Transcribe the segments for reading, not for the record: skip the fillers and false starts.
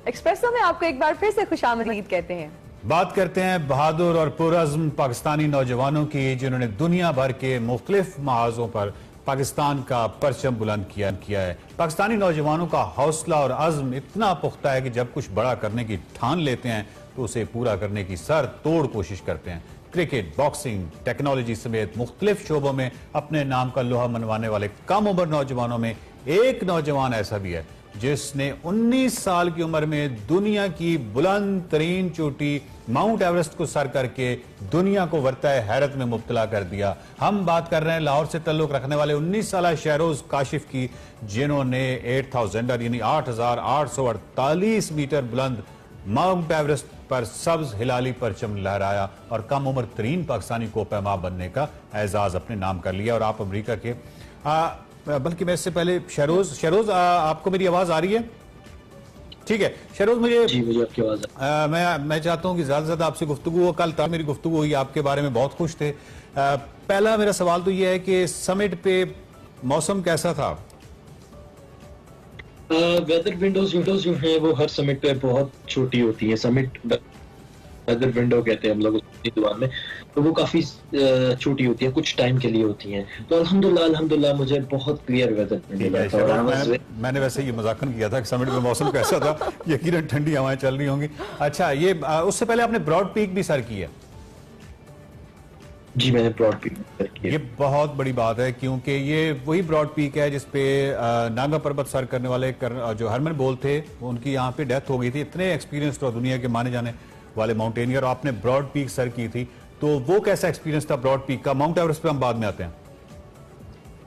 Espresso में आपको एक बार फिर से खुशामदीद कहते हैं। बात करते हैं बहादुर और पुरअज़्म पाकिस्तानी नौजवानों की, जिन्होंने दुनिया भर के मुख्तलिफ महाजों पर पाकिस्तान का परचम बुलंद किया है। पाकिस्तानी नौजवानों का हौसला और अज़्म इतना पुख्ता है कि जब कुछ बड़ा करने की ठान लेते हैं तो उसे पूरा करने की सर तोड़ कोशिश करते हैं। क्रिकेट, बॉक्सिंग, टेक्नोलॉजी समेत मुख्तलिफ शोबों में अपने नाम का लोहा मनवाने वाले कम उम्र नौजवानों में एक नौजवान ऐसा भी है जिसने 19 साल की उम्र में दुनिया की बुलंद तरीन चोटी माउंट एवरेस्ट को सर करके दुनिया को वर्ताए हैरत में मुब्तला कर दिया। हम बात कर रहे हैं लाहौर से ताल्लुक रखने वाले 19 साल शहरोज काशिफ की, जिन्होंने 8000 यानी 8848 मीटर बुलंद माउंट एवरेस्ट पर सब्ज हिलाली परचम लहराया और कम उम्र तरीन पाकिस्तानी को पैमा बनने का एजाज अपने नाम कर लिया। और आप अमेरिका के बल्कि मैं इससे पहले शहरोज आपको मेरी आवाज आ रही है? ठीक है शहरोज, मुझे आपकी आवाज मैं चाहता हूं कि ज्यादा से ज्यादा आपसे गुफ्तगू हो। कल मेरी गुफ्तगू हुई, आपके बारे में बहुत खुश थे। पहला मेरा सवाल तो यह है कि समिट पे मौसम कैसा था? वेदर विंडोज जो है वो हर समिट पे बहुत छोटी होती है। समिट वेदर विंडो कहते हैं हम लोग उसकी जुबान में, तो वो काफी छोटी होती है, कुछ टाइम के लिए होती है। तो अल्हम्दुलिल्लाह मुझे बहुत क्लियर वेदर मिला था। मैंने वैसे ये मजाकन किया था कि समिट में मौसम कैसा था, यकीनन ठंडी हवाएं चल रही होंगी। अच्छा, ये उससे पहले आपने ब्रॉड पीक भी सर की है? जी मैंने ब्रॉड पीक सर की है। ये बहुत बड़ी बात है क्योंकि ये वही ब्रॉड पीक है जिसपे नागा पर्वत सर करने वाले जो हरमन बोल थे, उनकी यहाँ पे डेथ हो गई थी। इतने एक्सपीरियंस तो दुनिया के माने जाने वाले माउंटेनियर, आपने ब्रॉड पीक सर की थी, तो वो कैसा एक्सपीरियंस था ब्रॉड पीक का? माउंट एवरेस्ट पे हम बाद में आते हैं।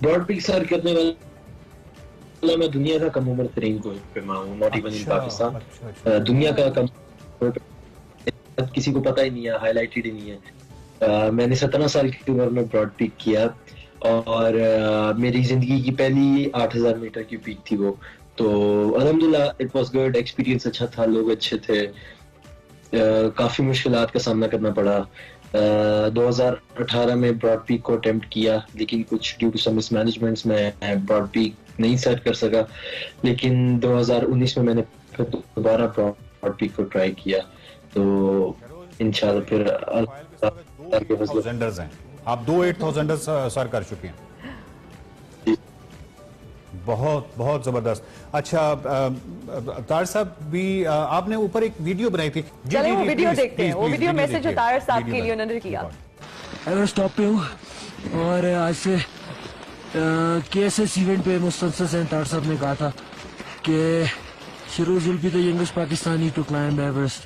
ब्रॉड पीक सर करने वाला मैं दुनिया का कम उम्र तरीन कोई पैमा हूं, नॉट इवन इन पाकिस्तान। दुनिया का कम किसी को पता ही नहीं है, हाईलाइटेड ही नहीं है। मैंने 17 साल की उम्र में ब्रॉड पीक किया और मेरी जिंदगी की पहली 8000 मीटर की पीक थी वो। तो अल्हम्दुलिल्लाह इट वाज गुड, एक्सपीरियंस अच्छा था, लोग अच्छे थे। काफी मुश्किलात का सामना करना पड़ा। 2018 में ब्रॉड पीक को अटेम्प्ट किया, लेकिन कुछ ड्यू टू सम मिसमैनेजमेंट्स में ब्रॉड पीक नहीं सेट कर सका। लेकिन 2019 में मैंने फिर दोबारा ब्रॉड पीक को ट्राई किया, तो इंशाल्लाह फिर आप 2 8000 सर कर चुके हैं। बहुत बहुत जबरदस्त। अच्छा तार साहब भी आपने ऊपर एक वीडियो बनाई थी, चलिए वो वीडियो देखते हैं। वो वीडियो मैसेज तार साहब के लिए उन्होंने किया। एवरेस्ट टॉप पे हूँ और आज से KSS इवेंट पे मुस्तंसर से तार साहब ने कहा था कि Shehroze will be the youngest Pakistani to climb Everest.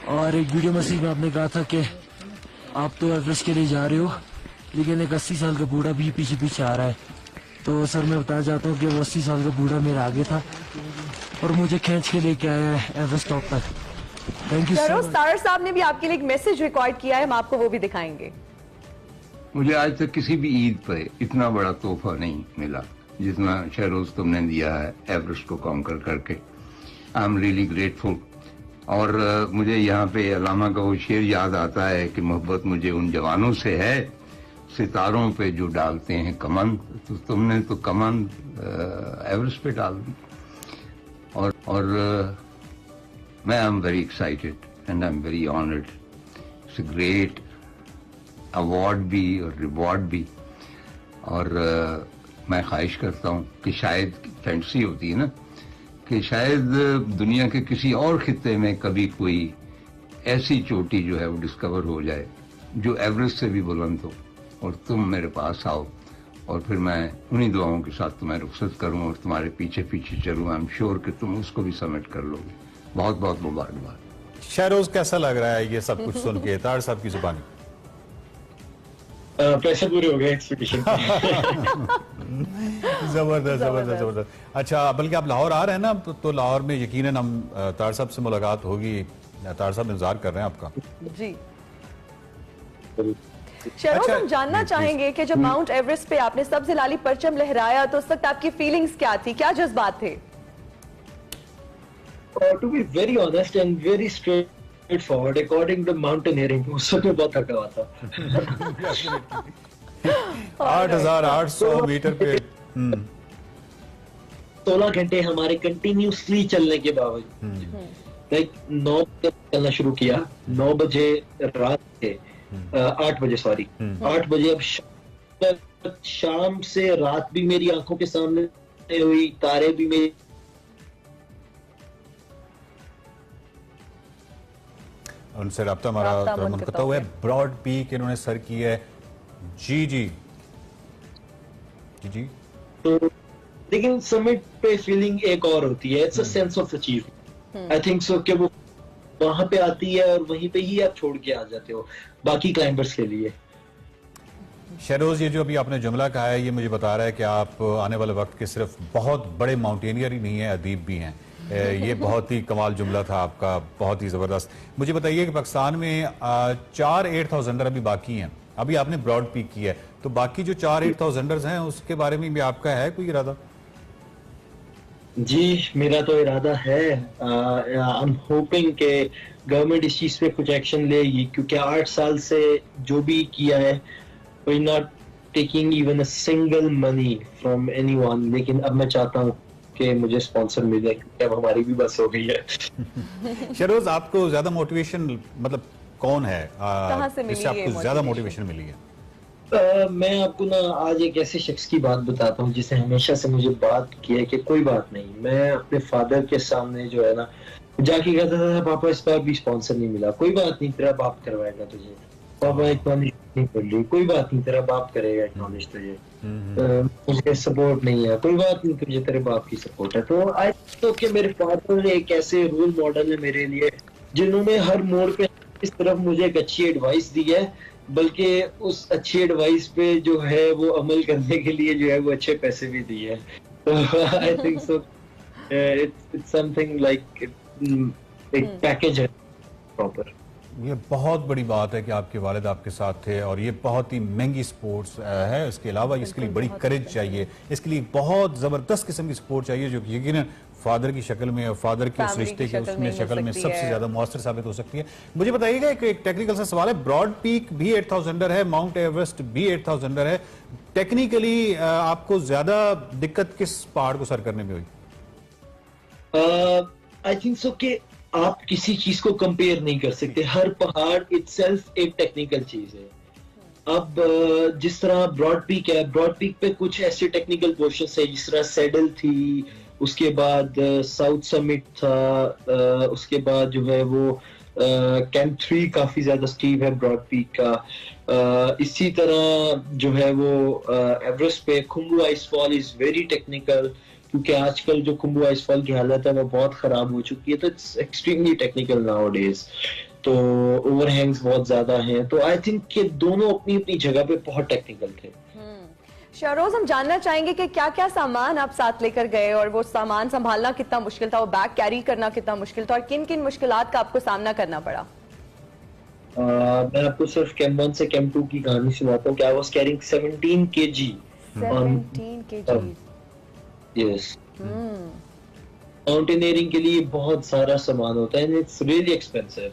और एक वीडियो मैसेज में आपने कहा था कि आप तो एवरेस्ट के लिए जा रहे हो, लेकिन एक 80 साल का बूढ़ा भी पीछे पीछे आ रहा है। तो सर मैं बताना चाहता हूँ कि वो 80 साल का बूढ़ा मेरे आगे था और मुझे खींच के लेके आया है एवरेस्ट टॉप तक। Thank you sir. तार साहब ने भी आपके लिए एक मैसेज रिकॉर्ड किया है, हम आपको वो भी दिखाएंगे। मुझे आज तक किसी भी ईद पर इतना बड़ा तोहफा नहीं मिला जितना शहरोज तुमने दिया है एवरेस्ट को कॉन्कर करके। I am really grateful. और मुझे यहाँ पे अलामा का वो शेर याद आता है कि मोहब्बत मुझे उन जवानों से है सितारों पे जो डालते हैं कमन। तो तुमने तो कमन एवरेस्ट पे डाल दी। और मैं I am very excited and I am very honoured. It's a great award भी और रिवॉर्ड भी। और मैं ख्वाहिश करता हूँ कि शायद फैंटेसी होती है ना कि शायद दुनिया के किसी और खित्ते में कभी कोई ऐसी चोटी जो है वो डिस्कवर हो जाए जो एवरेस्ट से भी बुलंद हो, और तुम मेरे पास आओ और फिर मैं उन्हीं दुआओं के साथ तुम्हें रुखसत करूं और तुम्हारे पीछे पीछे चलूं। आई एम श्योर कि तुम उसको भी समिट कर लोगे। बहुत बहुत मुबारकबाद। शहरोज कैसा लग रहा है ये सब कुछ सुन के तार साहब की जुबानी? प्रेशर पूरे हो गए एक्सपेक्टेशन। जबरदस्त जबरदस्त जबरदस्त। अच्छा, बल्कि आप लाहौर आ रहे हैं ना, तो लाहौर में यकीनन हम तार साहब से मुलाकात होगी। तार साहब इंतजार कर रहे हैं आपका। जी शहरोज, हम जानना चाहेंगे कि जब माउंट एवरेस्ट पे आपने सब्ज हिलाली परचम लहराया तो उस वक्त आपकी फीलिंग्स क्या थी, क्या जज्बात थे? To be very honest and very straightforward, according to mountaineering उस वक्त बहुत थका हुआ था। 8800 मीटर पे 16 घंटे हमारे कंटिन्यूसली चलने के बावजूद, लाइक 9 बजे चलना शुरू किया, 9 बजे रात के 8 बजे, सॉरी 8 बजे, अब शाम से रात भी मेरी आंखों के सामने हुई, तारे भी मेरी। उनसे रब्ता हमारा मुनक़ता हुआ है। ब्रॉड पीक इन्होंने सर की है। जी जी जी जी। तो लेकिन समिट पे फीलिंग एक और होती है, it's a sense of achievement. I think so कि वो वहां पे आती है और वहीं पे ही आप छोड़ के आ जाते हो बाकी क्लाइंबर्स के लिए। शहरोज, ये जो अभी आपने जुमला कहा है, ये मुझे बता रहा है कि आप आने वाले वक्त के सिर्फ बहुत बड़े माउंटेनियर ही नहीं है, अदीब भी हैं। ये बहुत ही कमाल जुमला था आपका, बहुत ही जबरदस्त। मुझे बताइए कि पाकिस्तान में 4 8000 अभी बाकी हैं, अभी आपने ब्रॉड पीक किया है, तो बाकी जो 4 8000 हैं उसके बारे में भी आपका है कोई इरादा? जी, मेरा तो इरादा है। आई एम होपिंग कि गवर्नमेंट इस चीज पे कुछ एक्शन लेगी, क्योंकि 8 साल से जो भी किया है, we not taking even a single money from anyone. लेकिन अब मैं चाहता हूँ कि मुझे स्पॉन्सर मिल जाए, क्योंकि अब हमारी भी बस हो गई है। शहरोज, आपको ज्यादा मोटिवेशन मतलब कौन है, कहाँ से मिली जिससे आपको ये ज्यादा मोटिवेशन मिली है? मैं आपको ना आज एक ऐसे शख्स की बात बताता हूँ जिसे हमेशा से मुझे बात की है कि कोई बात नहीं, मैं अपने फादर के सामने जो है ना जाके कहता था, पापा इस बार भी स्पॉन्सर नहीं मिला, कोई बात नहीं तेरा बाप करवाएगा तुझे, पापा एक्नॉलेज नहीं कर ली, कोई बात नहीं तेरा बाप करेगा एक्नॉलेज तुझे, मुझे सपोर्ट नहीं है, कोई बात नहीं तुझे तेरे बाप की सपोर्ट है। तो आज तो कि मेरे फादर एक ऐसे रोल मॉडल है मेरे लिए, जिन्होंने हर मोड़ पे इस तरफ मुझे एक अच्छी एडवाइस दी है, बल्कि उस अच्छी एडवाइस पे जो है वो अमल करने के लिए जो है वो अच्छे पैसे भी दिए हैं। तो I think so it's something like एक पैकेज है प्रॉपर। ये बहुत बड़ी बात है कि आपके वालिद आपके साथ थे, और ये बहुत ही महंगी स्पोर्ट्स है। इसके अलावा इसके लिए बड़ी करेज चाहिए, इसके लिए बहुत ज़बरदस्त किस्म की सपोर्ट चाहिए, जो कि यकीनन फादर की शक्ल में और फादर के उस रिश्ते के उसमें शक्ल में सबसे ज्यादा मुअस्सर साबित हो सकती है। मुझे बताइएगा, एक टेक्निकल सा सवाल है, ब्रॉड पीक भी 8000 है, माउंट एवरेस्ट भी 8000 है, टेक्निकली आपको ज्यादा दिक्कत किस पहाड़ को सर करने में हुई? आई थिंक सो कि आप किसी चीज को कंपेयर नहीं कर सकते, हर पहाड़ इटसेल्फ एक टेक्निकल चीज है। अब जिस तरह ब्रॉड पीक है, ब्रॉड पीक पे कुछ ऐसे टेक्निकल पोर्शंस है, जिस तरह सैडल थी, उसके बाद साउथ समिट था, उसके बाद जो है वो कैंप 3 काफी ज्यादा स्टीव है ब्रॉड पीक का। इसी तरह जो है वो एवरेस्ट पे Khumbu icefall is very technical, क्योंकि आजकल जो खुम्बू आइसफॉल की हालत है वो बहुत खराब हो चुकी है, तो it's extremely technical now days, तो ओवरहैंग्स बहुत ज्यादा हैं। तो आई थिंक कि दोनों अपनी अपनी जगह पे बहुत टेक्निकल थे। शहरोज, हम जानना चाहेंगे कि क्या क्या सामान आप साथ लेकर गए, और वो सामान संभालना कितना मुश्किल था, वो बैग कैरी करना कितना मुश्किल था, और किन किन मुश्किलात का आपको सामना करना पड़ा? मैं आपको सिर्फ कैंप 1 से कैंप 2 की कहानी सुनाता हूँ कि I was carrying 17 kg। 17 kg, yes. Mountaineering के लिए बहुत सारा सामान होता है, it's really expensive.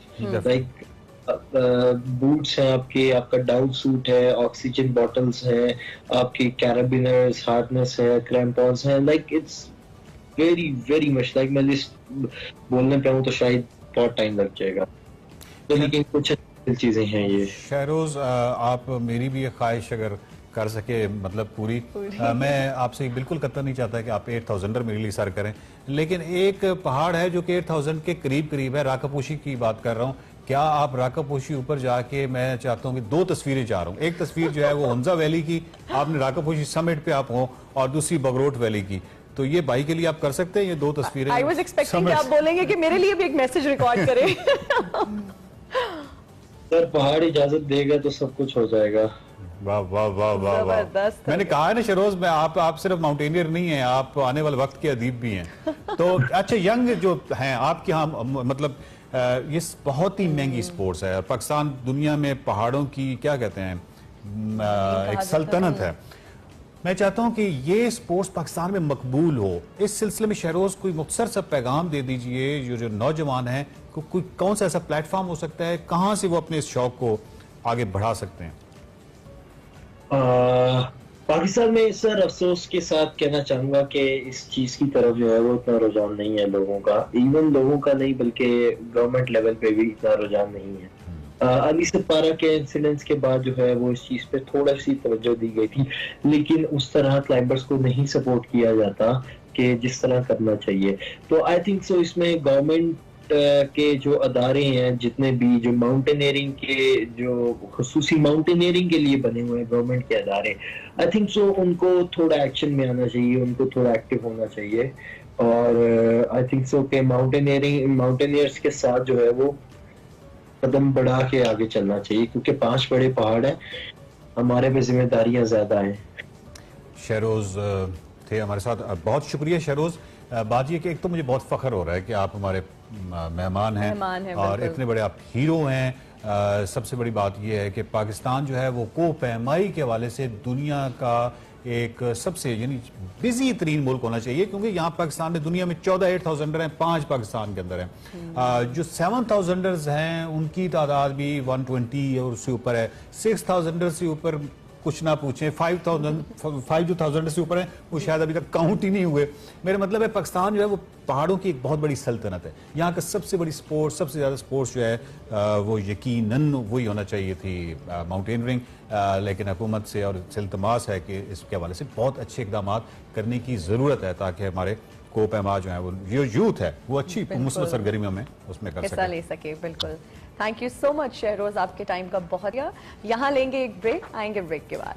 Like boots हैं आपके, आपका डाउन सूट है, ऑक्सीजन बॉटल्स हैं आपके, कैराबिनर्स, हार्नेस है, क्रैम्पॉन्स हैं, like it's very very much, like मैं लिस्ट बोलने पे हूँ तो शायद बहुत टाइम लग जाएगा, तो लेकिन कुछ चीजें हैं ये। शहरोज, आप मेरी भी एक ख्वाहिश अगर कर सके, मतलब पूरी मैं आपसे बिल्कुल कतई नहीं चाहता कि आप 8000 मेरे लिए सर करें, लेकिन एक पहाड़ है जो कि 8000 के करीब करीब है, राकापोशी की बात कर रहा हूँ। क्या आप राकापोशी ऊपर जाके, मैं चाहता हूँ कि 2 तस्वीरें चाह रहा हूँ, एक तस्वीर जो है वो हुंजा वैली की, आपने राकापोशी समिट पे आप हो, और दूसरी बगरोट वैली की, तो ये भाई के लिए आप कर सकते हैं ये 2 तस्वीरें? आई वाज एक्सपेक्टिंग कि आप बोलेंगे कि मेरे लिए भी एक मैसेज रिकॉर्ड करें। सर पहाड़ इजाजत देगा तो सब कुछ हो जाएगा। वाह वाह वाह वाह वाह, मैंने कहा है ना शहरोज, मैं आप सिर्फ माउंटेनियर नहीं हैं, आप आने वाले वक्त के अदीब भी हैं। तो अच्छा, यंग जो हैं आपके यहाँ, मतलब ये बहुत ही महंगी स्पोर्ट्स है, पाकिस्तान दुनिया में पहाड़ों की क्या कहते हैं एक सल्तनत है। मैं चाहता हूं कि ये स्पोर्ट्स पाकिस्तान में मकबूल हो। इस सिलसिले में शहरोज कोई मुख्तसर सा पैगाम दे दीजिए, जो नौजवान हैं, कोई कौन सा ऐसा प्लेटफॉर्म हो सकता है, कहां से वो अपने इस शौक को आगे बढ़ा सकते हैं? पाकिस्तान में सर अफसोस के साथ कहना चाहूंगा कि इस चीज की तरफ जो है वो इतना रुझान नहीं है लोगों का, इवन लोगों का नहीं बल्कि गवर्नमेंट लेवल पे भी इतना रुझान नहीं है। अली सपारा के इंसिडेंट्स के बाद जो है वो इस चीज पे थोड़ा सी तवज्जो दी गई थी, लेकिन उस तरह क्लाइंबर्स को नहीं सपोर्ट किया जाता कि जिस तरह करना चाहिए। तो आई थिंक सो इसमें गवर्नमेंट के जो अदारे हैं जितने भी जो माउंटेनियरिंग के जो खुसूसी माउंटेनियरिंग के लिए बने हुए हैं गवर्नमेंट के अदारे, आई थिंक सो उनको थोड़ा एक्शन में आना चाहिए, उनको थोड़ा एक्टिव होना चाहिए। और आई थिंक सो के माउंटेनियर्स के साथ जो है वो कदम बढ़ा के आगे चलना चाहिए, क्योंकि 5 बड़े पहाड़ हैं, हमारे पे जिम्मेदारियां ज्यादा हैं। शहरोज थे हमारे साथ, बहुत शुक्रिया शहरोज। बात ये कि एक तो मुझे बहुत फख्र हो रहा है कि आप हमारे मेहमान हैं और इतने बड़े आप हीरो हैं। सबसे बड़ी बात यह है कि पाकिस्तान जो है वो कोपैमाई के हवाले से दुनिया का एक सबसे यानी बिजी तरीन मुल्क होना चाहिए, क्योंकि यहाँ पाकिस्तान में दुनिया में 14 8,000 हैं, 5 पाकिस्तान के अंदर हैं। जो 7,000 हैं उनकी तादाद भी 120 और उससे ऊपर है। 6,000 से ऊपर कुछ ना पूछें, 5,000 से ऊपर है वो शायद अभी तक काउंट ही नहीं हुए। मेरा मतलब है पाकिस्तान जो है वो पहाड़ों की एक बहुत बड़ी सल्तनत है। यहाँ का सबसे बड़ी स्पोर्ट्स, सबसे ज़्यादा स्पोर्ट्स जो है वो यकीनन वही होना चाहिए थी माउंटेनरिंग, लेकिन हुकूमत से और इल्तमास है कि इसके हवाले से बहुत अच्छे इकदाम करने की ज़रूरत है ताकि हमारे कोपैमा जो है वो जो यूथ है वो अच्छी मुस्बत सरगर्मियों में उसमें कर हिस्सा ले सके। बिल्कुल, thank you so much Shahroz, आपके टाइम का बहुत। यहाँ लेंगे एक ब्रेक, आएंगे ब्रेक के बाद।